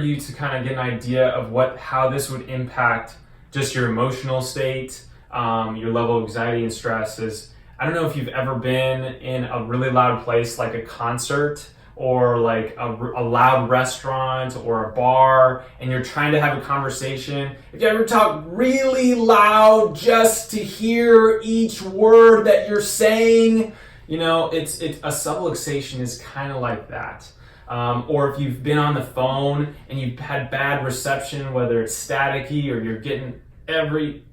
you to kind of get an idea of how this would impact just your emotional state, your level of anxiety and stress is, I don't know if you've ever been in a really loud place like a concert or like a loud restaurant or a bar, and you're trying to have a conversation. If you ever talk really loud just to hear each word that you're saying, it's a subluxation is kind of like that. Or if you've been on the phone and you've had bad reception, whether it's staticky or you're getting every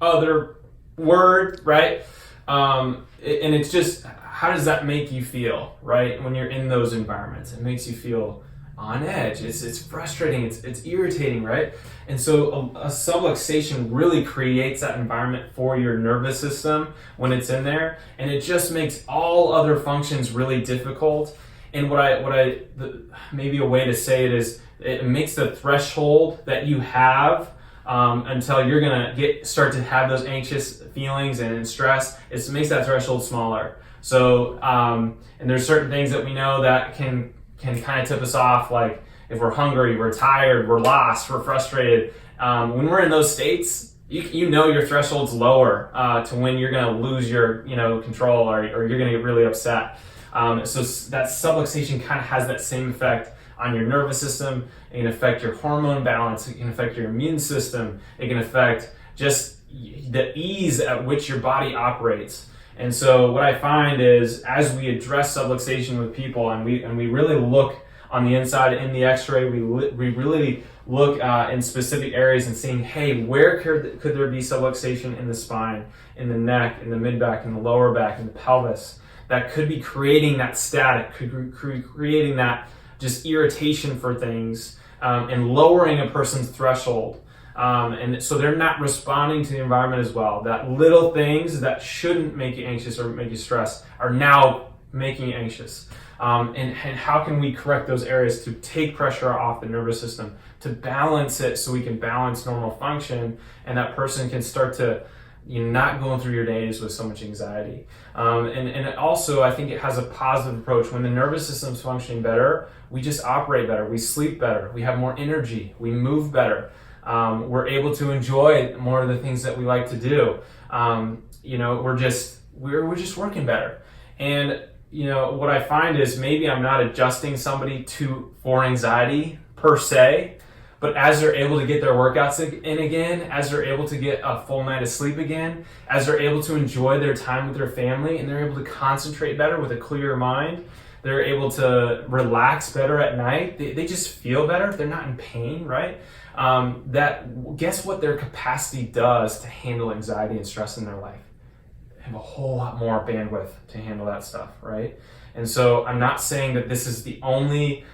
other word, right? And it's just, how does that make you feel, right? When you're in those environments, it makes you feel on edge. It's frustrating. It's irritating, right? And so a subluxation really creates that environment for your nervous system when it's in there, and it just makes all other functions really difficult. And maybe a way to say it is, it makes the threshold that you have until you're gonna start to have those anxious feelings and stress, it makes that threshold smaller. So, and there's certain things that we know that can kind of tip us off, like if we're hungry, we're tired, we're lost, we're frustrated. When we're in those states, your threshold's lower to when you're gonna lose your control or you're gonna get really upset. So that subluxation kind of has that same effect on your nervous system. It can affect your hormone balance. It can affect your immune system. It can affect just the ease at which your body operates. And so what I find is, as we address subluxation with people, and we really look on the inside in the X-ray, we really look in specific areas and seeing, hey, where could there be subluxation in the spine, in the neck, in the mid-back, in the lower back, in the pelvis, that could be creating that static, creating that just irritation for things, and lowering a person's threshold. And so they're not responding to the environment as well. That little things that shouldn't make you anxious or make you stressed are now making you anxious. And how can we correct those areas to take pressure off the nervous system, to balance it so we can balance normal function, and that person can start to not going through your days with so much anxiety. And it also, I think it has a positive approach. When the nervous system's functioning better, we just operate better, we sleep better, we have more energy, we move better. We're able to enjoy more of the things that we like to do. We're just working better. And what I find is, maybe I'm not adjusting somebody for anxiety per se, but as they're able to get their workouts in again, as they're able to get a full night of sleep again, as they're able to enjoy their time with their family, and they're able to concentrate better with a clearer mind, they're able to relax better at night, they just feel better, they're not in pain, right? Guess what their capacity does to handle anxiety and stress in their life? They have a whole lot more bandwidth to handle that stuff, right? And so I'm not saying that this is the only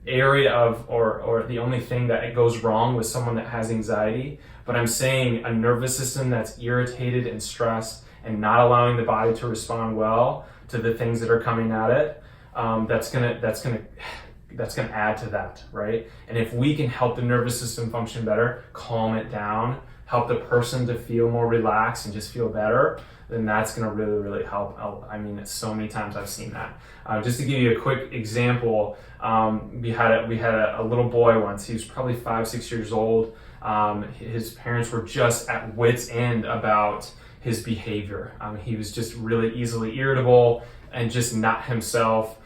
area or the only thing that it goes wrong with someone that has anxiety, but I'm saying a nervous system that's irritated and stressed and not allowing the body to respond well to the things that are coming at it, that's gonna add to that, right? And if we can help the nervous system function better, calm it down, help the person to feel more relaxed and just feel better, then that's going to really, really help. I mean, so many times I've seen that. Just to give you a quick example, we had a little boy once. He was probably 5-6 years old. His parents were just at wit's end about his behavior. He was just really easily irritable and just not himself,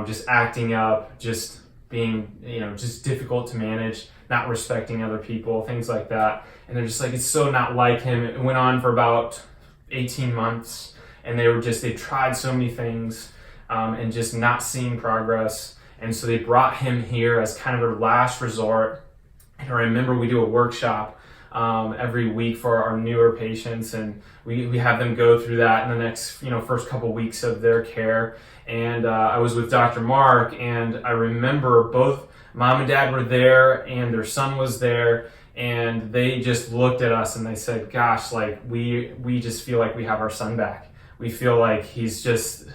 just acting up, just being, just difficult to manage, not respecting other people, things like that. And they're just like, it's so not like him. It went on for about 18 months, and they tried so many things, and just not seeing progress. And so they brought him here as kind of a last resort. And I remember we do a workshop every week for our newer patients, and we have them go through that in the next first couple weeks of their care. And I was with Dr. Mark, and I remember both mom and dad were there and their son was there, and they just looked at us and they said, gosh, like we just feel like we have our son back. We feel like it's just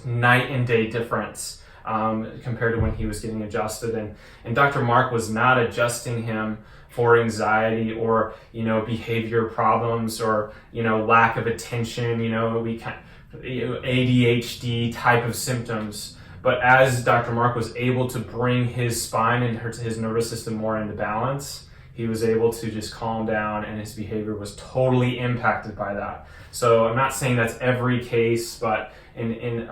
night and day difference compared to when he was getting adjusted. And Dr. Mark was not adjusting him for anxiety or behavior problems or lack of attention, ADHD type of symptoms, But as Dr. Mark was able to bring his spine and his nervous system more into balance, he was able to just calm down, and his behavior was totally impacted by that. So I'm not saying that's every case, but in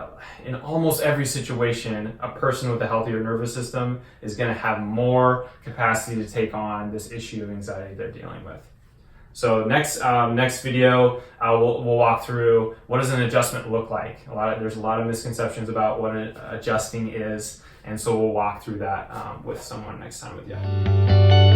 almost every situation, a person with a healthier nervous system is going to have more capacity to take on this issue of anxiety they're dealing with. So next video, we'll walk through what does an adjustment look like. There's a lot of misconceptions about what adjusting is, and so we'll walk through that with someone next time with you.